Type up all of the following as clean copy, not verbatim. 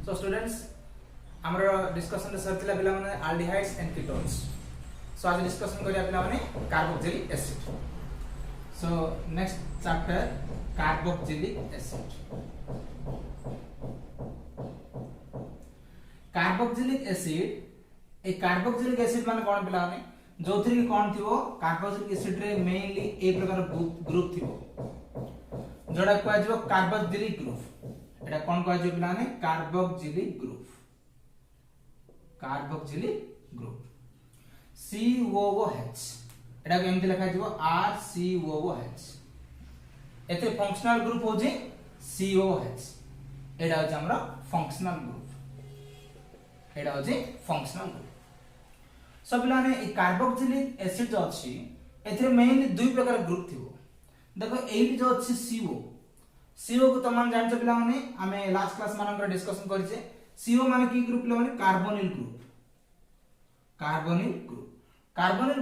So students, हमरो discussion सरथिला पिला माने aldehydes and ketones. So आज डिस्कशन करिया पिला माने carboxylic acid. So next chapter carboxylic acid. Carboxylic acid ए carboxylic acid माने कोन पिला माने जोथरी कि कोन थिवो carboxylic acid रे मेनली ए प्रकार ग्रुप थिवो जोडा को आजो carboxylic ग्रुप एटा कोन को आजो पिला माने carboxylic ग्रुप COOH एटा को एमति लिखा जिवो RCOOH एते फंक्शनल ग्रुप हो जे COH एटा हो हमरा फंक्शनल ग्रुप एटा हो जे फंक्शनल ग्रुप सब पिलाने ए कार्बोक्सिलिक एसिड जो अछि एथरे मेनली दुई प्रकार ग्रुप थिवो देखो एही जो अछि CO को तमाम जानछ पिला माने हमें लास्ट क्लास मानकर डिस्कशन करिसे CO माने की ग्रुप पिला माने कार्बोनिल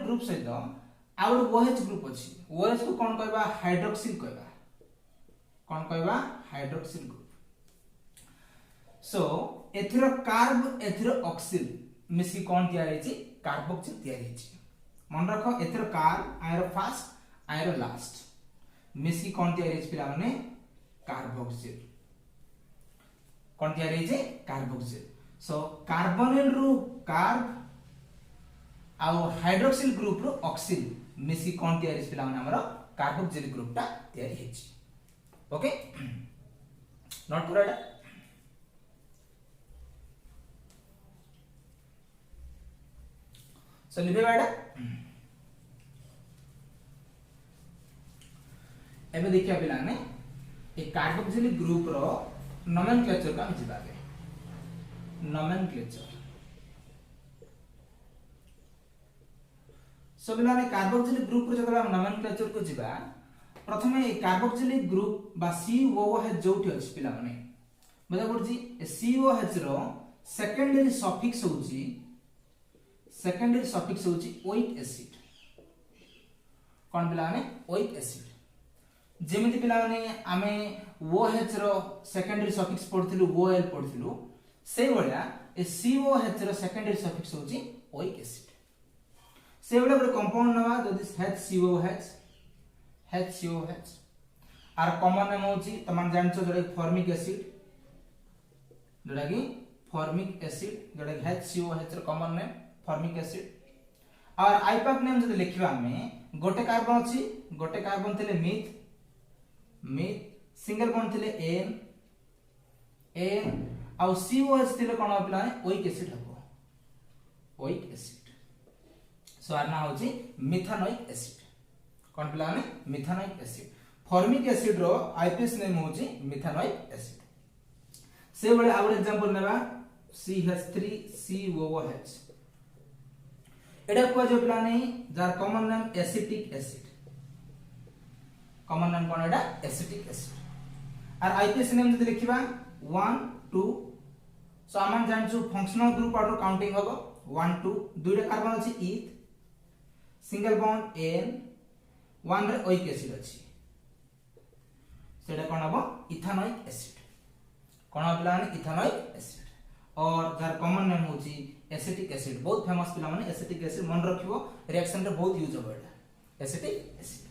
ग्रुप सहित आउर OH ग्रुप अछि OH को कोन कहबा हाइड्रोक्सिल कहबा हाइड्रोक्सिल ग्रुप सो एथिरो कार्ब एथिरो ऑक्सिल मिसी कोन तयार हेछि कार्बोक्सिल तयार हेछि मन रखो एथिरो कार्ब आयरो फर्स्ट आयरो लास्ट मिसी कोन तयार हेछि पिला माने कार्बोक्सिल कोन तयार हेछि कार्बोक्सिल सो कार्बोनिल रु कार्ब आ हाइड्रोक्सिल ग्रुप रु ऑक्सिल मिसी कोन तयार हेछि पिला माने हमरो कार्बोक्सिलिक ग्रुप ता तयार हेछि ओके नोट करो एटा सो लिखे बेटा एबे देखिया पिलाने ए कार्बोक्सिलिक ग्रुप रो नोमेनक्लेचर का जिबागे नोमेनक्लेचर सो पिलाने कार्बोक्सिलिक ग्रुप रो जतला नोमेनक्लेचर को जिबा प्रथमे ए कार्बोक्सिलिक ग्रुप बा COOH जोठी अछि पिला माने बता पड़छि COOH रो सेकेंडरी सफिक्स होची ओइक एसिड कोन पिला माने ओइक एसिड जेमिति पिला माने आमे OH रो सेकेंडरी सफिक्स पढथिलु OL पढथिलु से बळिया ए COOH रो सेकेंडरी सफिक्स होची ओइक एसिड से बळिया गोटे कंपाउंड नवा जदि HCOH आर कॉमन नेम होची तमान जानछो जोडा फॉर्मिक एसिड जोडा कि HCOH रो कॉमन नेम फॉर्मिक एसिड और आईपैक नेम जदि लिखिबा हमें गोटे कार्बन अछि गोटे कार्बन थिले मीथ सिंगल बॉन्ड थिले N और COH थिले कोन पिला ने ओइक एसिड हबो ओइक एसिड सो आर ना होची मिथानोइक एसिड कोन पिला ने मिथानोइक एसिड फॉर्मिक एसिड रो आईपीएस नेम होची मिथानोइक एसिड से बळे आवर एग्जांपल नेबा CH3COOH एडा को जो पिला नहीं जार common name acetic acid common name कोन एडा एसिटिक एसिड आर आईपीएस नेम जदि लिखिबा 1 2 सो आमान जानछु फंक्शनल ग्रुप ऑर्डर काउंटिंग होगो 1 2 दुइटा कार्बन अछि ईथ सिंगल बॉन्ड N 1 रे ओइक एसिड अछि सेटा कोन हबो इथानोइक एसिड कोन पिला ने इथानोइक एसिड और जार कॉमन नेम होची एसिटिक एसिड बहुत फेमस पिला माने एसिटिक एसिड मन रखिबो रिएक्शन रे बहुत यूज होबो एटा एसिटिक एसिड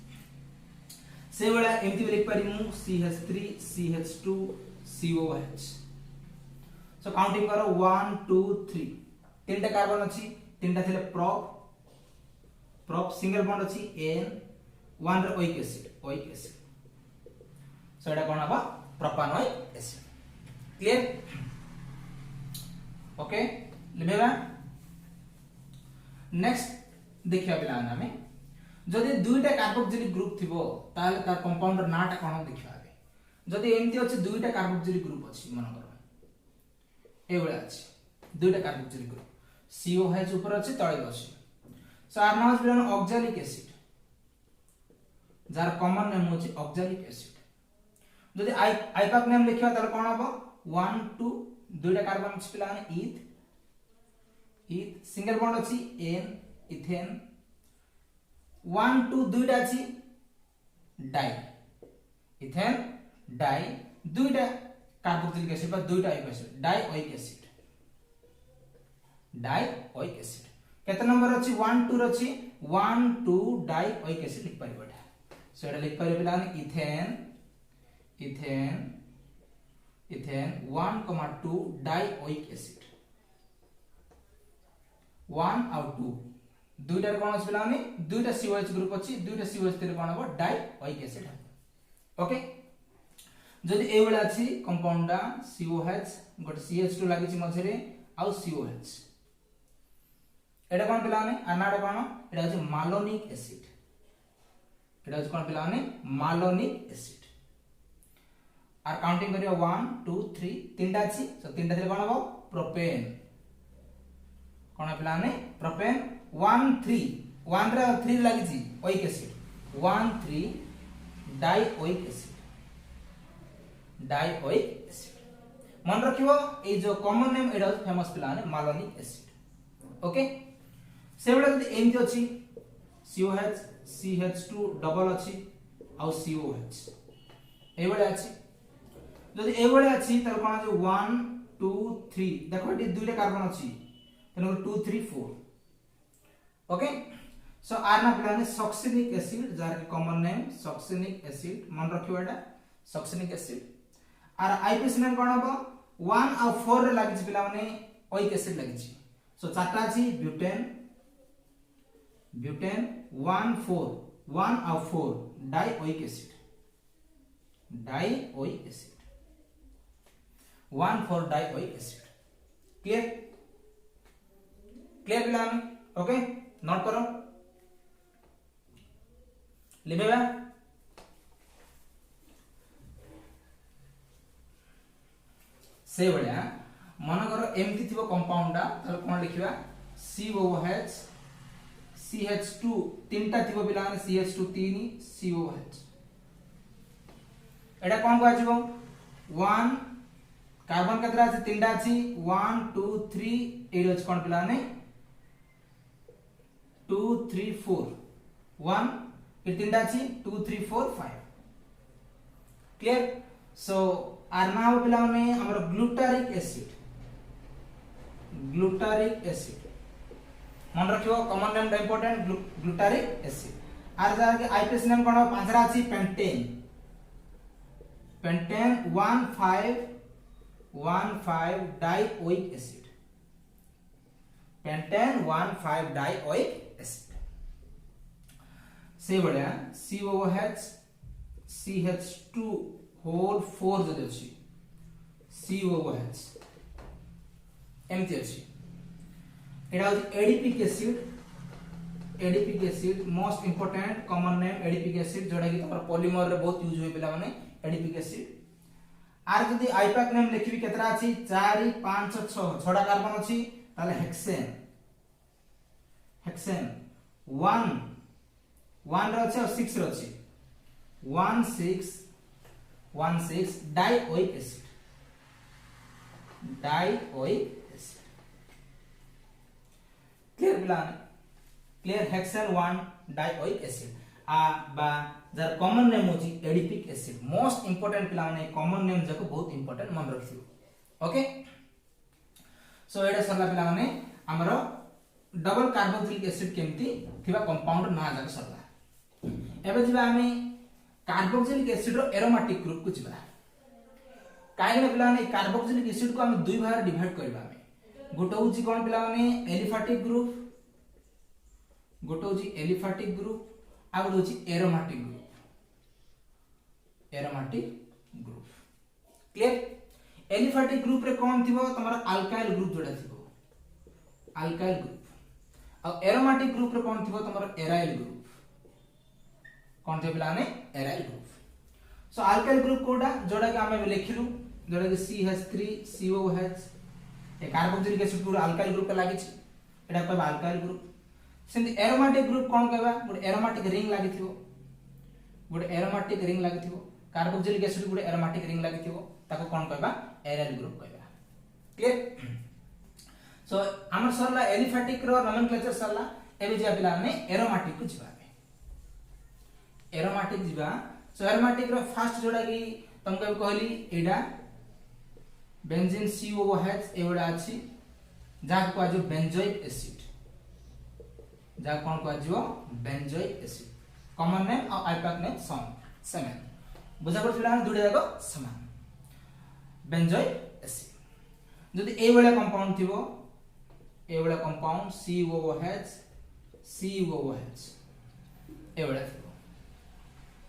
से बळा एमति लिख पारि मु CH3 CH2 COOH सो काउंटिंग करो 1 2 3 तीनटा कार्बन अछि तीनटा थिले प्रोप सिंगल बॉन्ड अछि N 1 रे ओइक एसिड सो एटा कोन हबा प्रोपानोइक एसिड क्लियर ओके लिबेगा नेक्स्ट देखिया बिला नामे जदि दुईटा कार्बोक्सिलिक ग्रुप थिबो ताले तार कंपाउंडर नाटा कोन देखिबा जदि एमति अछि दुईटा कार्बोक्सिलिक ग्रुप अछि मन करो ए बळे अछि दुईटा कार्बोक्सिलिक ग्रुप COH ऊपर अछि तळे अछि सो आर नाउ बिलन ऑक्सैलिक एसिड जार कॉमन नेम होछि ऑक्सैलिक एसिड जदि आईपैक नेम लिखिबा ताले कोन हबो 1 2 दुईटा कार्बन अछि पिला माने ईथ सिंगल बॉन्ड अछि N इथेन 1 2 दुईटा अछि डाई इथेन डाई दुईटा कार्बोक्सिलिक एसिड बा दुईटा oic acid dioic acid dioic acid केते नंबर अछि 1 2 रछि 1 2 डाइओइक एसिड लिख परिबो सो एटा लिख परिबो पिला ethane ethane ethane 1,2 dioic acid 1 और 2 दुईटा कोन अछि पिला दुईटा COH ग्रुप अछि दुईटा COH तेरे कोन हो डाइओइक एसिड ओके जदि ए बेला अछि कंपाउंडा COH गोटे CH2 लागि छि मझरे आ COH एटा कोन पिला अनाडा कोन एटा अछि मालोनिक एसिड एटा अछि कोन पिला मालोनिक एसिड आर काउंटिंग करियो 1 2 3 तीनटा अछि सो तीनटा थिले कोन हो प्रोपेन कोन पिला प्रोपेन 1 3 1 रे 3 लागि छि oic acid 1 3 dioic acid dioic acid मन रखियो ए जो कॉमन नेम एडा फेमस पिला मालोनिक एसिड ओके से बेला जदी एमती अछि COH CH2 डबल अछि आ COH ए बेला अछि जदी ए बेला अछि त कोन जे 1 2 3 देखो एटी दुइटा कार्बन अछि तनो 2 3 4 ओके सो आर ना पिला सक्सिनिक एसिड जार के कॉमन नेम सक्सिनिक एसिड मन रखियो एटा सक्सिनिक एसिड आर आईपीएस नेम कोन हो 1 और 4 रे लागि छि पिला माने ओइक एसिड लागि छि सो चारटा छि ब्यूटेन ब्यूटेन 1 4 1 और 4 dioic acid 1 4 dioic acid clear clear पिला ओके नोट करो लिखेबा से बढिया मन करो एमती थिबो कंपाउंडा त कोन लिखिबा COH CH2 तीनटा थिबो पिला माने CH2 3 COH एटा कोन को आजिबो 1 कार्बन केतरा अछि तीनटा अछि 1 2 3 एरोज कोन पिला माने 2 3 4 1 ये तीनटा अछि 2 3 4 5 क्लियर सो आर नाउ पिला माने हमर ग्लूटारिक एसिड मन रखियो common name important glutaric acid आर जार के आईपीएस नेम कोन पांचरा अछि pentane pentane 1 5 dioic acid pentane 1 5 dioic acid से बढिया COH CH2 होल 4 जदि अछि COH एमती अछि एटा adipic acid most important common name adipic acid जोडा कि तमर पॉलीमर रे बहुत यूज होय पिला माने एडिपिक एसिड आर जदि आईपैक नेम लिखिबी केतरा अछि 4 5 6 छडा कार्बन अछि ताले हेक्सेन 1 रे अछि और 6 रे अछि 16 dioic acid clear plan clear hexane 1 dioic acid आ बा जर कॉमन नेम होची एडिपिक एसिड मोस्ट इंपोर्टेंट पिला माने कॉमन नेम जाको बहुत इंपोर्टेंट मन रखियो ओके सो एडा सरला पिला माने हमरो डबल कार्बोक्सिलिक एसिड केमती थिबा कंपाउंड ना जाको सरला एबे जिबा हमें कार्बोक्सिलिक एसिड रो एरोमेटिक ग्रुप को जिबा काहे पिला माने कार्बोक्सिलिक एसिड को हम दुई भाग डिवाइड करबा हमें गोटे होची कोन पिला माने एलिफैटिक ग्रुप गोटे होची एलिफैटिक ग्रुप आ गोटे होची aromatic group clear aliphatic group रे कोन थिबो तमरा अल्काइल ग्रुप जोडा थिबो अल्काइल ग्रुप आ एरोमेटिक ग्रुप रे कोन थिबो तमरा एराइल ग्रुप कोन थिबो लाने aryl group so alkyl group कोडा जोडा के हमें लिखिलु जोडा के CH3 COH ए कार्बोक्सिलिक एसिड पूरा अल्काइल ग्रुप के लागि छि एटा कहबा अल्काइल ग्रुप सेंति एरोमेटिक ग्रुप कोन कहबा गुड एरोमेटिक रिंग लागि थिबो गुड एरोमेटिक रिंग लागि थिबो carboxylic acid good aromatic ring लागि थिबो ताको कोन कहबा एराइल ग्रुप कहबा क्लियर सो हमर सरला एलिफैटिक रो नोमेनक्लेचर सरला एबे जे पिला ने एरोमेटिक को जिबा एरोमेटिक जिबा सो एरोमेटिक रो फर्स्ट जोडा की तुमको कहली एडा बेंजीन COOH एवडा अछि जा को आज बेंजोइक एसिड जा कोन को आज बेंजोइक एसिड कॉमन नेम और आईपैक नेम सेम बुझा पड़थिला दुडे जाको समान बेंजोइक एसिड जदि ए वाला कंपाउंड थिबो ए वाला कंपाउंड COOH ए वाला थिबो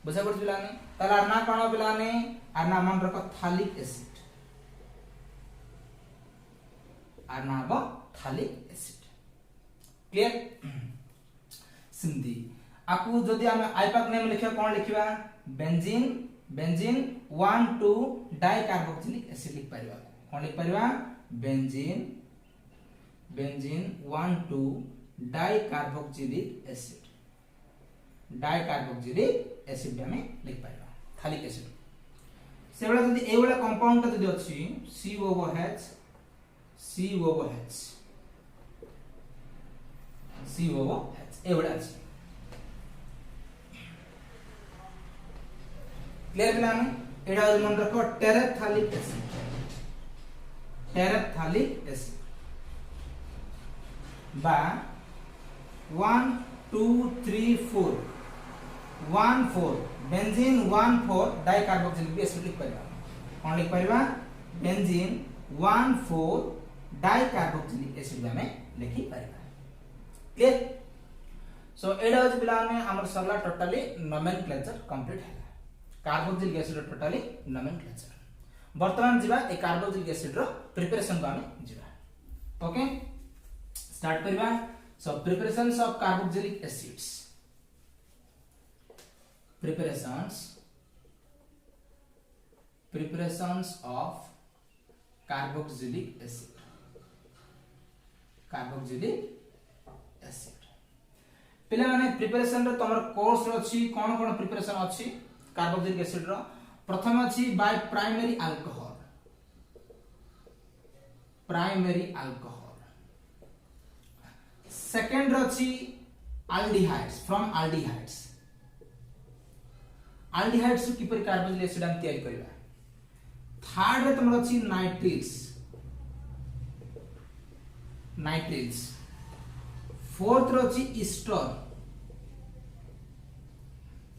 बुझा पड़थिला ने ताला ना कोन बिलाने आर ना मन रख थालिक एसिड आर ना बो थालिक एसिड क्लियर सिंधी आकु जदि हम आईपैक नेम लिखिया कोन लिखिबा बेंजीन 1,2 डाइकार्बोक्सिलिक एसिड लिख परिबा कोन लिख परिबा बेंजीन 1,2 डाइकार्बोक्सिलिक एसिड भी हमें लिख परिबा थालिक एसिड से वाला जदि ए वाला कंपाउंड जदि अछि COOH ए वाला अछि क्लियर बिलाने एडा मन रखो टेरेप्थालिक एसिड बा 1 2 3 4 बेंजीन 1,4 डाइकार्बोक्सिलिक एसिड लिख परिबा कोन लिख परिबा बेंजीन 1,4 डाइकार्बोक्सिलिक एसिड हमें लिखि परिबा क्लियर सो एडा होज बिलाने हमर सरला टोटली नोमेनक्लेचर कंप्लीट है कार्बोक्सिलिक एसिड टोटली नोमेनक्लेचर वर्तमान जिबा ए कार्बोक्सिलिक एसिड रो प्रिपरेशन को हमें जिबा ओके स्टार्ट करबा so preparations of carboxylic acids preparations of carboxylic acid पिला माने प्रिपरेशन रो तमर कोर्स रो अछि कोन कोन प्रिपरेशन अछि कार्बोक्सिलिक एसिड रो प्रथम अछि बाय प्राइमरी अल्कोहल सेकंड रो अछि aldehydes from aldehydes से किपर कार्बोक्सिलिक एसिड हम तैयार करबा थर्ड रे तमर अछि नाइट्रिल्स फोर्थ रो अछि ईस्टर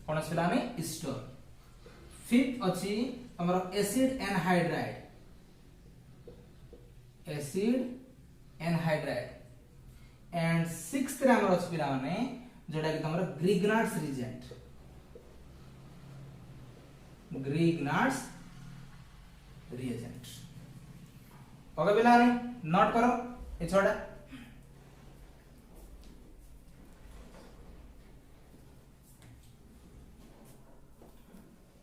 कोन असला में ईस्टर फिफ्थ अछि हमर एसिड एनहाइड्राइड एंड सिक्स्थ रे हमर अछि पिला माने जोडा कि हमर ग्रिग्नार्ड्स रिएजेंट ओके पिला ने नोट करो ए छोड़ा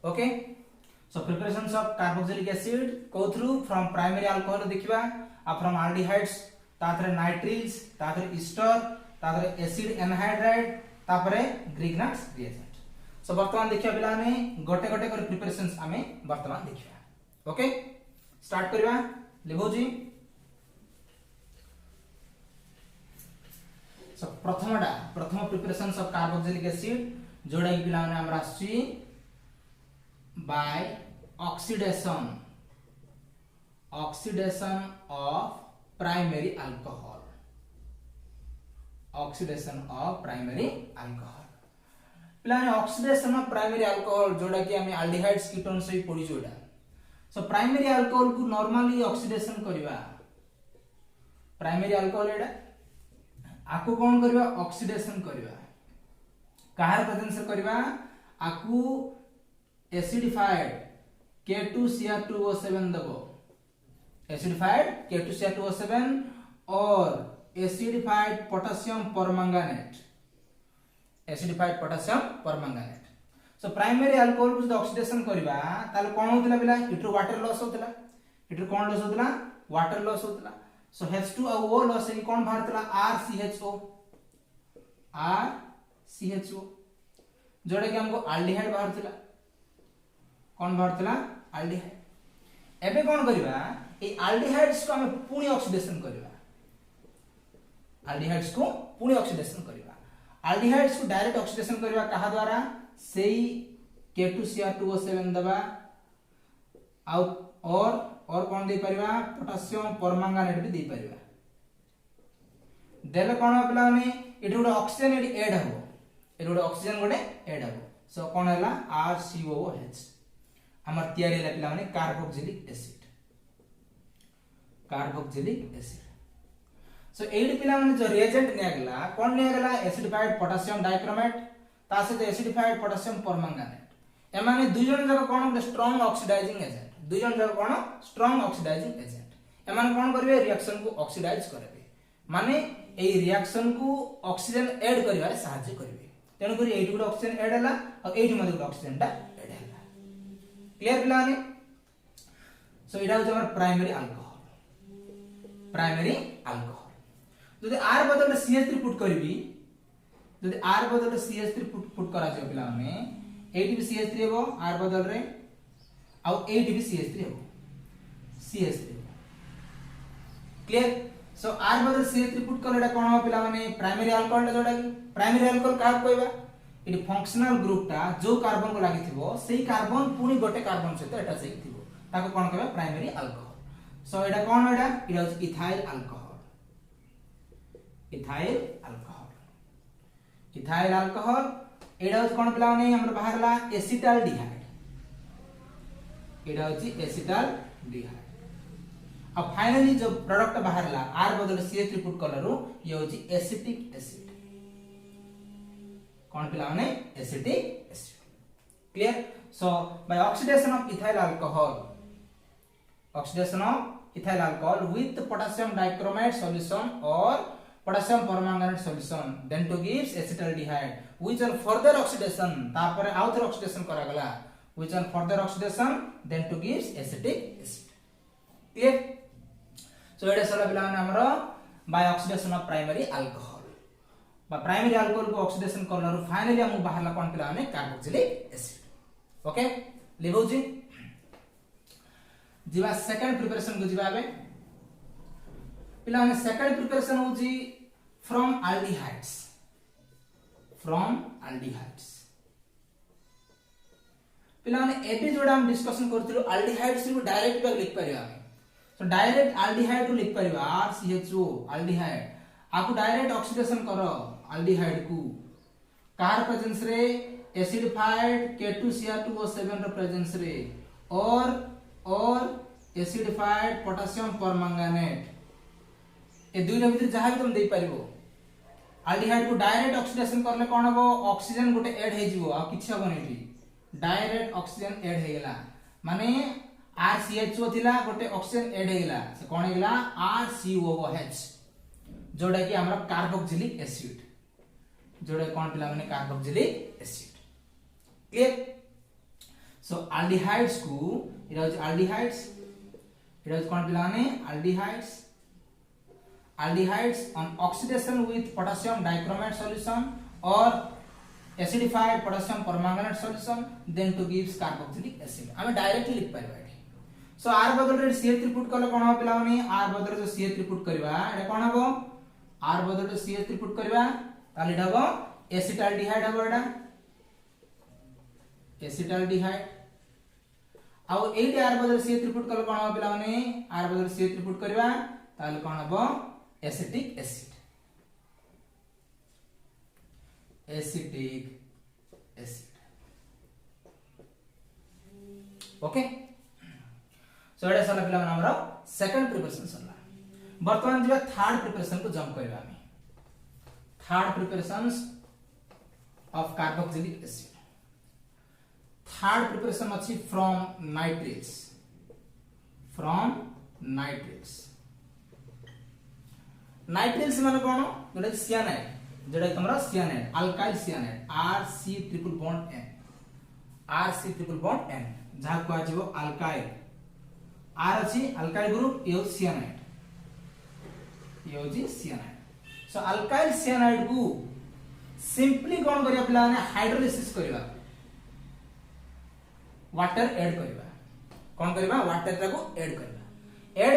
okay so preparations of carboxylic acid go through from primary alcohol देखिबा आ from aldehydes ताथरे नाइट्रिल्स ताथरे ईस्टर ताथरे एसिड एनहाइड्राइड तापरे ग्रिग्नार्ड्स रिएजेंट सो वर्तमान देखिया पिला ने गोटे गोटे कर प्रिपरेशंस हमें वर्तमान देखिबा ओके स्टार्ट करबा लिखो जी सो प्रथम प्रिपरेशंस ऑफ कार्बोक्सिलिक एसिड जोडा कि पिला ने हमरा आसी by oxidation of primary alcohol plan oxidation of primary alcohol जोड़ा कि हमें एल्डिहाइड्स कीटोन से पड़ी जोड़ा सो प्राइमरी अल्कोहल को नॉर्मली ऑक्सीडेशन करबा प्राइमरी अल्कोहल एडा आकु कोन करबा ऑक्सीडेशन करबा काहर प्रेजेंस से करबा आकु एसिडिफाइड K2Cr2O7 दबो एसिडिफाइड K2Cr2O7 और acidified potassium permanganate so primary alcohol को ऑक्सीडेशन करबा ताले कोन होतला बिला इट्रो वाटर लॉस होतला इट्रो कोन लॉस होतला वाटर लॉस होतला सो H2 और O लॉस है कोन भारतला RCHO जोड़े कि हमको एल्डिहाइड भारतला कोन भारतला एल्डिहाइड एबे कोन करबा ए एल्डिहाइड्स को हमें पुनी ऑक्सीडेशन करबा एल्डिहाइड्स को डायरेक्ट ऑक्सीडेशन करबा कहा द्वारा सेई K2Cr2O7 दबा और और कौन दे परिबा पोटेशियम परमांगानेट भी दे परिबा देले कोन पिला माने एठी गोटे ऑक्सीजन एठी ऐड हबो एठी गोटे ऑक्सीजन गोटे ऐड हबो सो कोन हला RCOOH हमर तयारी हला पिला माने कार्बोक्सिलिक एसिड सो एडी पिला माने जो रिएजेंट ने गला कोन ने गला एसिडिफाइड पोटेशियम डाइक्रोमेट ता से एसिडिफाइड पोटेशियम परमांगानेट ए माने दुई जन जक कोन गोटे स्ट्रांग ऑक्सीडाइजिंग एजेंट दुई जन जक कोन स्ट्रांग ऑक्सीडाइजिंग एजेंट ए माने कोन करबे रिएक्शन को ऑक्सीडाइज करबे माने ए रिएक्शन को ऑक्सीजन ऐड करिवारे सहायता करबे तेनु करी एठी गुड ऑक्सीजन ऐड हला और एठी मध्ये गुड ऑक्सीजन ता ऐड हला क्लियर पिला ने सो इडा हो हमर प्राइमरी अल्कोहल जदि आर बदल CH3 पुट करबी जदि आर बदल CH3 पुट करा जे पिला माने एठी भी CH3 हेबो आर बदल रे आ एठी भी CH3 हेबो CH3 क्लियर सो आर बदल CH3 पुट करलेडा कोन हो पिला माने प्राइमरी अल्कोहल जोडा प्राइमरी अल्कोहल का कहबा इडी फंक्शनल ग्रुप ता जो कार्बन को लागि थिबो सेही कार्बन पुनी गोटे कार्बन सहित अटैच हेइ थिबो ताको कोन कहबा प्राइमरी अल्कोहल सो एडा कोन एडा इडा होची इथाइल अल्कोहल एडा होची कोन पिला माने हमर बाहरला एसिटाल्डिहाइड एडा होची एसिटाल्डिहाइड अब फाइनली जो प्रोडक्ट बाहरला आर बदल CH3 पुट कलरु ये होची एसिटिक एसिड कौन पिला माने acetic acid clear so by oxidation of ethyl alcohol with potassium dichromate solution और potassium permanganate solution then to gives acetaldehyde which on further oxidation तापर आउटर oxidation करा गला which on further oxidation then to gives acetic acid clear so एडा सला पिला माने हमरो by oxidation of primary alcohol बा प्राइमरी अल्कोहल को ऑक्सीडेशन करलारु फाइनली हम बाहरला कोन पिला माने कार्बोक्सिलिक एसिड ओके लिबो जी जीवा सेकंड प्रिपरेशन को जीवा बे पिला माने सेकंड प्रिपरेशन हो जी फ्रॉम एल्डिहाइड्स पिला माने एबे जोडा हम डिस्कशन करथिलु एल्डिहाइड्स को डायरेक्ट पे लिख परिया तो डायरेक्ट एल्डिहाइड को लिख परिबा RCHO एल्डिहाइड आपको डायरेक्ट ऑक्सीडेशन करो एल्डिहाइड को कार प्रेजेंस रे एसिडिफाइड K2Cr2O7 रे प्रेजेंस रे और एसिडिफाइड पोटेशियम परमांगानेट ए दुई रे भीतर जहां भी तुम दे परिबो एल्डिहाइड को डायरेक्ट ऑक्सीडेशन करले कोन हबो ऑक्सीजन गोटे ऐड हे जिवो आ किछ हबो नेठी डायरेक्ट ऑक्सीजन ऐड हे गेला माने RCHO थिला गोटे ऑक्सीजन ऐड हे गेला से कोन हे गेला RCOOH जोडा कि हमरा कार्बोक्सिलिक एसिड जोडा कोन पिला माने carboxylic acid clear so aldehydes को इरा एल्डिहाइड्स कोन पिला माने aldehydes on oxidation with potassium dichromate solution और acidified potassium permanganate solution then to gives carboxylic acid हमें डायरेक्टली लिख परिबा सो आर बदल रे CH3 पुट करले कोन हो पिला माने आर बदल जो CH3 पुट करबा एटा कोन हबो आर बदल जो CH3 पुट करबा ताले हबो एसिटाल्डिहाइड हबो एटा एसिटाल्डिहाइड आउ एटी आर बदल CH3 पुट करले कोन हो पिला माने आर बदल CH3 पुट करबा ताले कोन हबो एसिटिक एसिड ओके सो एटा सला पिला हमरो सेकंड प्रिपरेशन सला वर्तमान जीवा थर्ड प्रिपरेशन को जंप करबा हम third preparations of carboxylic acid third preparation अछि फ्रॉम नाइट्रिल्स माने कोन जोडा सियानाइड जोडा हमरा cyanide alkyl cyanide RC triple bond N जहा को आजिवो अल्काइल R अछि अल्काइल ग्रुप यो सियानाइड सो अल्काइल सियानाइड को सिंपली कोन करिया पिला ने हाइड्रोलिसिस करिवा वाटर ऐड करिवा कोन करिवा वाटर को ऐड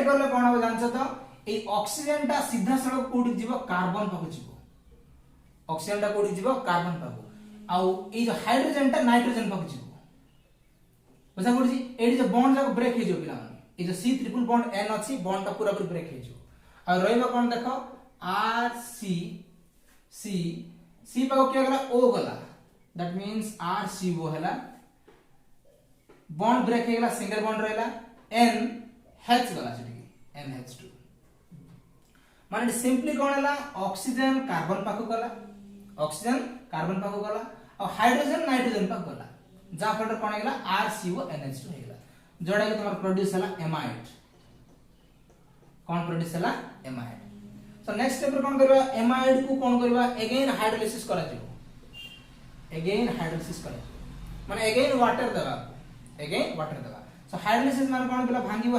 करले कोन हो जानछ तो ए ऑक्सीजन ता सीधा सड़क कोडी जीवो कार्बन पाकु जीवो ऑक्सीजन ता कोडी जीवो कार्बन पाकु आउ ए जो हाइड्रोजन ता नाइट्रोजन पाकु जीवो बुझा पड़छि एडी जो बॉन्ड जाको ब्रेक हे जो पिला ये जो सी ट्रिपल बॉन्ड एन अच्छी बॉन्ड टा पूरा पूरी ब्रेक हो जो और रहइबो कोन देखो आर सी सी सी पाको क्या गला ओ गला दैट मींस आर सी ओ हला बॉन्ड ब्रेक हो गला सिंगल बॉन्ड रहला एन एच गला सेठी NH2 माने सिंपली कोन हला ऑक्सीजन कार्बन पाको गला ऑक्सीजन कार्बन पाको गला और हाइड्रोजन नाइट्रोजन पाको गला जा फल कोन गला RCO NH2 हो गला जोड़ा के तुम्हारा प्रोड्यूस हला एमाइड कोन प्रोड्यूस हला एमाइड सो नेक्स्ट स्टेप रे कोन करबा एमाइड को कोन करबा अगेन हाइड्रोलिसिस करा जिवो अगेन हाइड्रोलिसिस करा माने अगेन वाटर देबा अगेन वाटर देबा सो हाइड्रोलिसिस माने कोन केला भांगीबो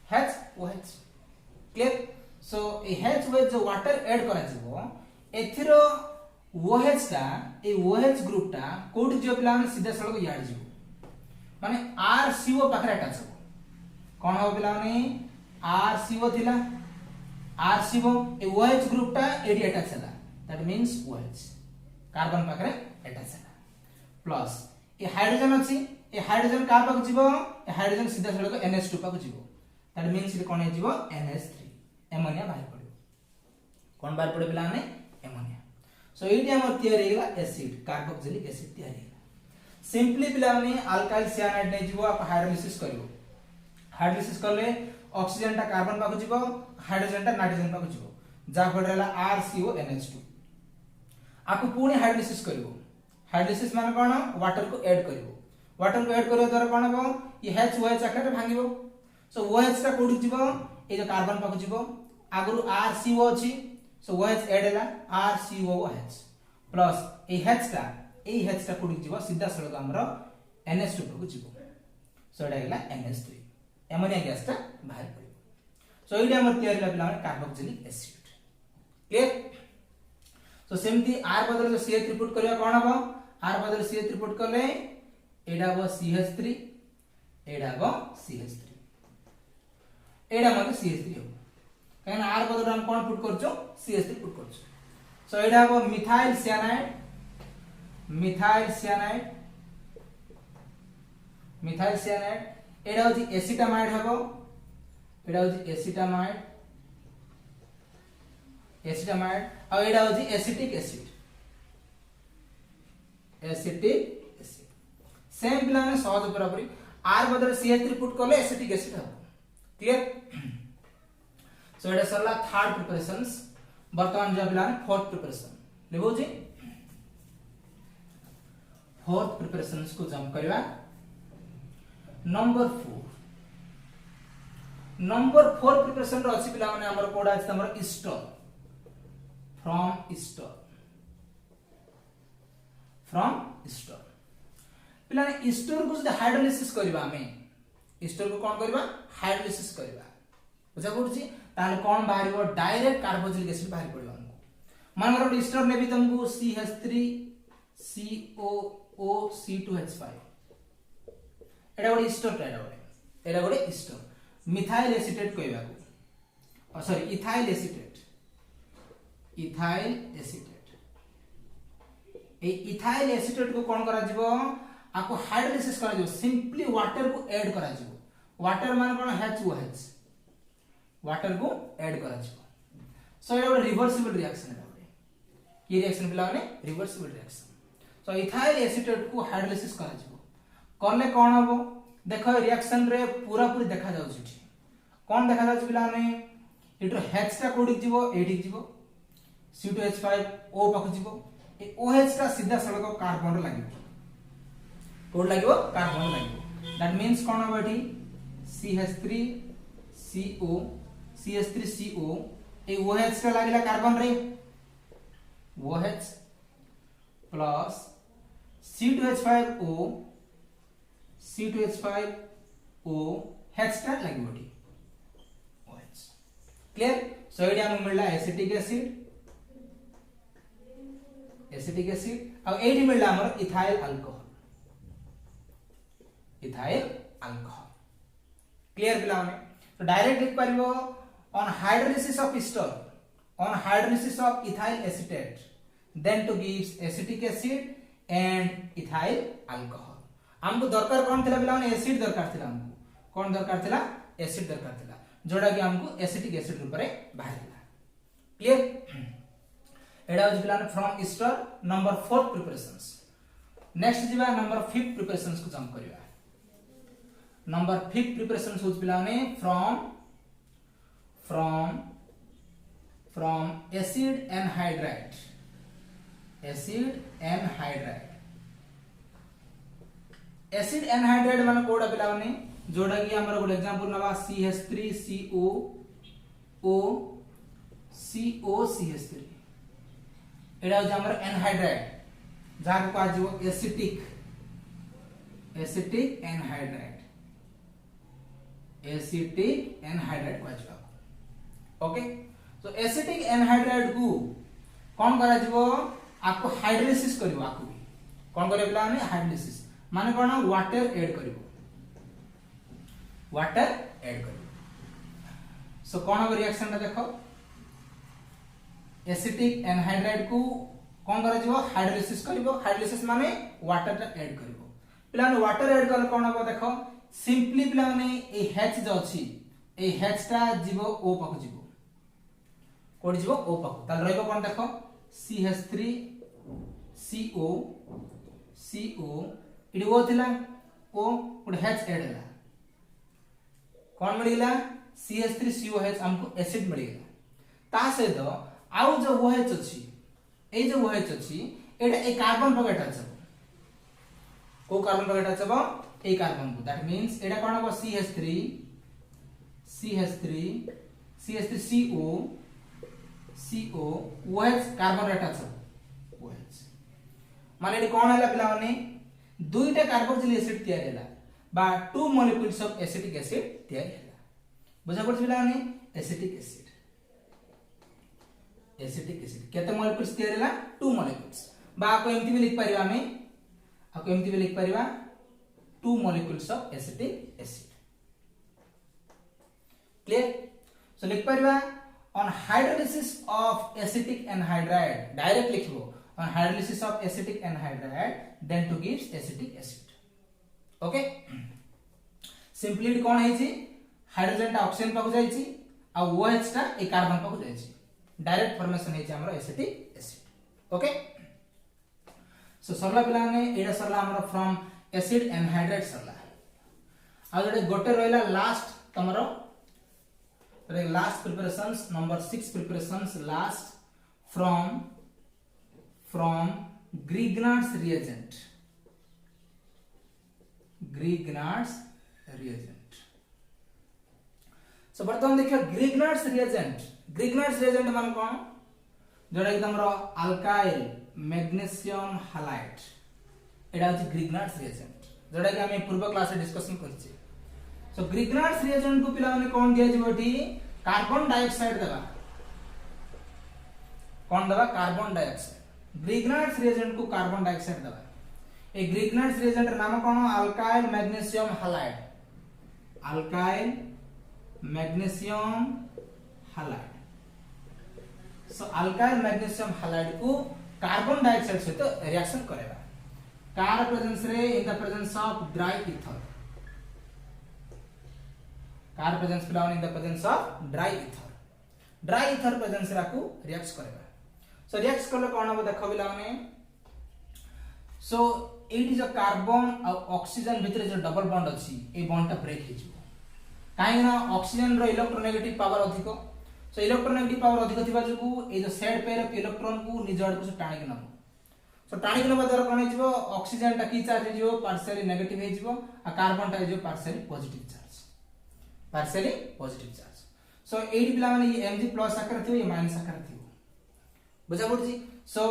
HOH क्लियर सो ए HOH जो वाटर ऐड करा जिवो एथिरो OH टा ए OH ग्रुप टा कोड जो पिला माने सीधा सड़क याड जिवो माने RCO पाखरे अटैच हो कोन हो पिला माने RCO थिला RCO ए OH ग्रुप टा एडी अटैच हला दैट मींस OH कार्बन पाखरे अटैच हला प्लस ए हाइड्रोजन अछि ए हाइड्रोजन का पाक जीवो ए हाइड्रोजन सीधा सड़क NH2 पाक जीवो दैट मींस इट कोन जीवो NH3 एमोनिया बाहर पड़ो कोन बाहर पड़ो पिला माने एमोनिया सो एटी हमर तैयार हेगला एसिड कार्बोक्सिलिक एसिड तैयार हेगला सिंपली पिला माने अल्काइल साइनाइड नै जीवो आप हाइड्रोलिसिस करिवो हाइड्रोलिसिस करले ऑक्सीजन टा कार्बन पाक जीवो हाइड्रोजन टा नाइट्रोजन पाक जीवो जा फल रहला RCO NH2 आपको पुणी हाइड्रोलिसिस करिवो हाइड्रोलिसिस माने कोन वाटर को ऐड करिवो वाटर को ऐड करियो द्वारा कोन हो ये HOH आकार भांगिबो सो OH टा कोड जीवो ए जो कार्बन पाक जीवो आगरु RCO अछि सो OH ऐड हला RCOOH प्लस ए H टा कोड जीवो सीधा सळग हमरो NH2 को जीवो सो एडा गेला NH3 एमोनिया गैस टा बाहर पड़िबो सो एडी हमर तयार हला पिला कार्बोक्सिलिक एसिड क्लियर सो सेमती R बदल जो CH रिपोर्ट करिया कोन हबो R बदल CH रिपोर्ट करले एडा हो CH3 एडा हो CH3 एडा मतलब CH3 हो कहना R बदल हम कोन पुट करछो CH3 पुट करछो सो एडा हो मिथाइल साइनाइड एडा हो एसिटामाइड हबो एडा हो एसिटामाइड और एडा हो एसिटिक एसिड सेम पिला ने सहज बराबरी R बदल CH3 पुट करले एसिटिक एसिड हबो क्लियर सो एडा सरला थर्ड प्रिपरेशंस वर्तमान जो पिला ने फोर्थ प्रिपरेशन लेबो जी फोर्थ प्रिपरेशंस को जंप करबा नंबर 4 प्रिपरेशन रो अछि पिला माने हमर कोड अछि हमर ईस्टर फ्रॉम ईस्टर पिला ने ईस्टर को जदि हाइड्रोलिसिस करबा हमें ईस्टर को कोन करबा हाइड्रोलिसिस करबा बुझा पड़छि ताले कोन बाहरिबो डायरेक्ट कार्बोक्सिलिक एसिड बाहर पड़िबो हमको मान करो ईस्टर ने भी तुमको CH3 COO C2H5 एडा गोटे ईस्टर एडा गोटे ईस्टर मिथाइल एसीटेट कहबा को सॉरी इथाइल एसीटेट ए इथाइल एसीटेट को कोन करा जिवो आपको हाइड्रोलिसिस करा जिवो सिंपली वाटर को ऐड करा जिवो वाटर माने कोन HOH वाटर को ऐड करा जिवो सो ये गोटे रिवर्सिबल रिएक्शन है गोटे ये रिएक्शन पिला माने reversible reaction so ethyl acetate को हाइड्रोलिसिस करा जिवो करले कोन हबो देखो रिएक्शन रे पूरा पूरी देखा जाउ छी कोन देखा जाउ पिला माने इटो H टा कोडी जिवो एडी जिवो C2H5 O पाख जिवो ए OH का सीधा सड़क कार्बन रे लागिवो कोड लागिवो कार्बन लागिवो दैट मींस कोन हो एठी CH3CO ए OH का लागिला कार्बन रे OH प्लस C2H5O H टा लागिवो एठी OH क्लियर सो एडी हम मिलला एसिटिक एसिड और एडी मिलला हमर इथाइल अल्कोहल क्लियर पिला माने तो डायरेक्ट लिख परिबो on hydrolysis of ester on hydrolysis of ethyl acetate then to gives acetic acid and ethyl alcohol हमको दरकार कोन थिला पिला माने एसिड दरकार थिला हमको कौन दरकार थिला एसिड दरकार थिला जोड़ा कि हमको एसिटिक एसिड रूप रे बाहरिला क्लियर एडा हो पिला from Easter number 4 preparations next जीवा नंबर 5 प्रिपरेशंस को जंप करिवा नंबर 5 प्रिपरेशंस हो पिला ने from acid anhydride acid anhydride माने कोडा पिला ने जोड़ा कि हमर गुड एग्जांपल नवा CH3COO COCH3 एडा हो हमर एनहाइड्राइड जहा को आज एसिटिक एनहाइड्राइड को आज ओके तो एसिटिक एनहाइड्राइड को कौन करा जीवो आपको हाइड्रोलिसिस करिवो आपको भी कौन करे पिला ने हाइड्रोलिसिस माने कोन वाटर ऐड करिवो सो कौन हो रिएक्शन देखो एसिटिक एनहाइड्राइड को कौन करा जीवो हाइड्रोलिसिस करिवो हाइड्रोलिसिस माने वाटर ऐड करिवो पिला ने वाटर ऐड करले कौन हो देखो सिंपली पिला ने ए H जो अछि ए H ता जीवो O पाको जीवो कोड जीवो O पाको ताल रहइबो कोन देखो CH3 CO इडी O थिला O कोड H ऐड हला कौन मिलिला CH3COH हमको एसिड मिलिला ता से तो आउ जो OH अछि ए जो OH अछि एटा ए कार्बन पकेट अछि को कार्बन पकेट अछि ए कार्बन को दैट मींस एटा कोन हो CH3CO OH कार्बन रेट अछि OH माने एटी कोन हला पिला माने दुईटा कार्बोक्सिल एसिड तयार हैला बा 2 मॉलिक्यूल्स ऑफ एसिटिक एसिड तयार हैला बुझा पड़छ पिला माने एसिटिक एसिड केते मॉलिक्यूल्स तयार हैला 2 मॉलिक्यूल्स बा को एमती भी लिख परिबा हमें आपको एमती भी लिख परिबा 2 molecules of acetic acid clear so लिख परिबा on hydrolysis of acetic anhydride direct लिखबो on hydrolysis of acetic anhydride then to gives acetic acid okay simply it कोन है छी हाइड्रोजन ता ऑक्सीजन पाको जाई छी आ OH ता ए कार्बन पाको जाई छी डायरेक्ट फॉर्मेशन है छी हमरो एसिटिक एसिड ओके सो सरला पिला ने एडा सरला हमरो फ्रॉम एसिड एनहाइड्राइड सरला आ जोडे गोटे रहला लास्ट तमरो last preparations number 6 preparations last from Grignard's reagent so बर्तमान देखियो Grignard's reagent मान कोन जोडा कि हमरो अल्काइल मैग्नीशियम हैलाइड एडा अछि Grignard's reagent जोडा कि हम पूर्व क्लास रे डिस्कशन करछि सो Grignard's reagent को पिला माने कोन दिया जेबोटी कार्बन डाइऑक्साइड देबा कोन देबा कार्बन डाइऑक्साइड Grignard's reagent को कार्बन डाइऑक्साइड दबा ए Grignard's reagent नाम कोन अल्काइल मैग्नीशियम हैलाइड सो अल्काइल मैग्नीशियम हैलाइड को कार्बन डाइऑक्साइड से तो रिएक्शन करेगा कार प्रेजेंस रे in the presence of dry ether car presence plan in the presence of dry ether presence रा को react करेगा सो रिएक्ट करले कोन हो देखो बिला माने सो एटी जो कार्बन और ऑक्सीजन भितर जो डबल बॉन्ड अछि ए बॉन्ड ता ब्रेक हे जिवो काहे ना ऑक्सीजन रो इलेक्ट्रोनेगेटिव पावर अधिक सो इलेक्ट्रोनेगेटिव पावर अधिक थिबा जकू ए जो सेड पेयर ऑफ इलेक्ट्रॉन को निज आड़ को टाणी के नबो सो टाणी के नबा द्वारा कोन हे जिवो ऑक्सीजन ता की चार्ज हे जिवो पार्शियली नेगेटिव हे जिवो आ कार्बन ता हे जिवो partially positive charge so eighty बिला माने ये Mg+ आकार थिबो ये माइनस आकार थिबो बुझा पड़छि सो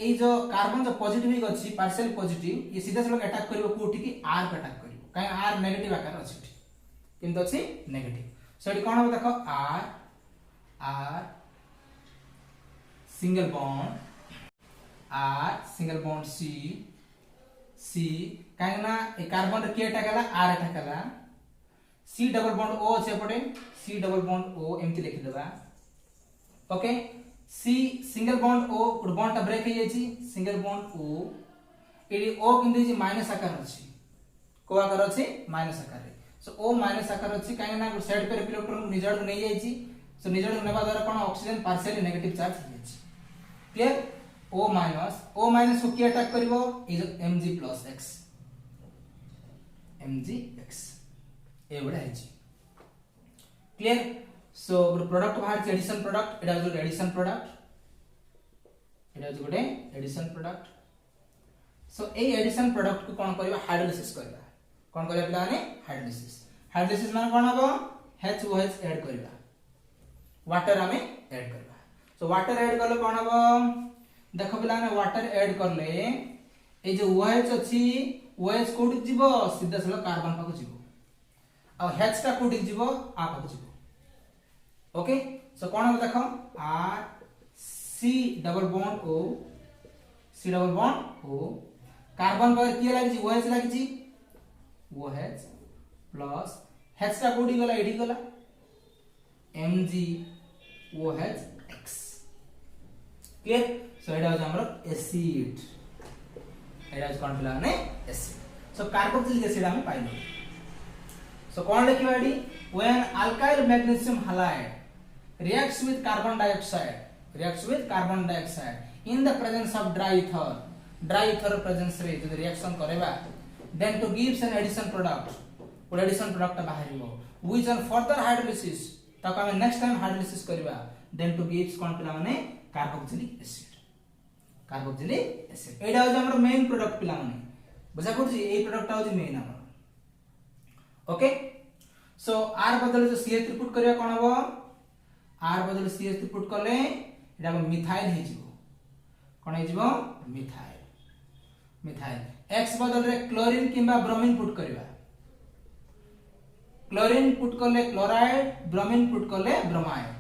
ए जो कार्बन जो पॉजिटिव ही अछि पार्शियल पॉजिटिव ये सीधा सलग अटैक करिवो कोठी की R पे अटैक करिवो काहे R नेगेटिव आकार अछि किंतु अछि नेगेटिव सो एटी कोन हो देखो R सिंगल बॉन्ड C काहे ना ए कार्बन रे के अटैक हला R अटैक हला C डबल बॉन्ड O अछि पटे C डबल बॉन्ड O एमति लिखि देबा okay C single bond O गुड बॉन्ड ता ब्रेक हे जायछि सिंगल बॉन्ड O एडी O किंतु जे माइनस आकार अछि को आकार अछि माइनस आकार रे सो O माइनस आकार अछि काहे ना साइड पे इलेक्ट्रॉन निजड़ को नै जाईची सो निजड़ नेबा द्वारा कोन ऑक्सीजन पार्शियली नेगेटिव चार्ज हो जाईची क्लियर O माइनस को की अटैक करिवो is Mg plus x mgx ए बडा है क्लियर सो प्रोडक्ट बाहर एडिशन प्रोडक्ट एटा जो एडिशन प्रोडक्ट एटा जो गोटे एडिशन प्रोडक्ट सो ए एडिशन प्रोडक्ट को कोन करबा हाइड्रोलिसिस करबा कोन करबा पिला माने हाइड्रोलिसिस माने कोन हबो HOH ऐड करबा वाटर हमें ऐड करबा सो वाटर ऐड करले कोन हबो देखो पिला माने वाटर ऐड करले ए जो OH अछि OH कोड जीवो सीधा सला कार्बन पाको जीवो आ H टा कोड जीवो आ पाको जीवो ओके सो कोन हबो देखो R C double bond O C double bond O carbon पर की लागि OH लागि OH प्लस H टा कोडी गला एडी गला MgOH क्लियर सो एटा हो हमरो एसिड एटा कोन पिला ने एसिड सो कार्बोक्सिलिक एसिड हम पाइलो सो कोन लिखिबा एडी when alkyl magnesium halide reacts with carbon dioxide in the presence of dry ether presence रे जब रिएक्शन करेबा then to gives an addition product बाहरिबो which on further hydrolysis तक हम नेक्स्ट टाइम हाइड्रोलिसिस करबा then to gives कोन पिला माने कार्बोक्सिलिक एसिड एडा हो हमर मेन प्रोडक्ट पिला माने बुझा पड़छि ए प्रोडक्ट हो मेन हमर ओके सो R बदल जो CH3 पुट करबा कोन हबो R बदल CH3 पुट करले एडा मिथाइल हे जिवो कोन हे जिवो मिथाइल X बदल रे क्लोरीन किबा ब्रोमीन पुट करबा क्लोरीन पुट करले क्लोराइड ब्रोमीन पुट करले bromide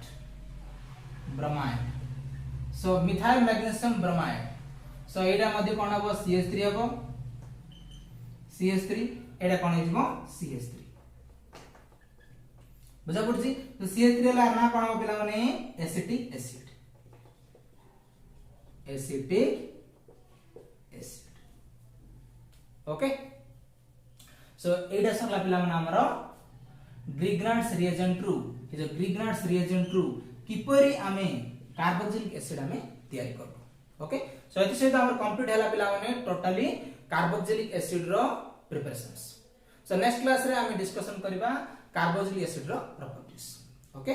so methyl magnesium bromide so एडा मध्ये कोन हबो CH3 हबो CH3 एडा कोन हे जिवो CH3 बुझा पड़छि तो CH3 ला ना कोन पिला माने एसिटिक एसिड ओके सो एडा सकला पिला माने हमरो ग्रिग्नार्ड्स रिएजेंट रु किपरि आमे कार्बोक्सिलिक एसिड आमे तयारी करबो ओके सो एति सहित हमर कंप्लीट हैला पिला माने टोटली कार्बोक्सिलिक एसिड रो प्रिपरेशंस सो नेक्स्ट क्लास रे आमे डिस्कशन करबा कार्बोक्सिलिक एसिड रो प्रॉपर्टीज ओके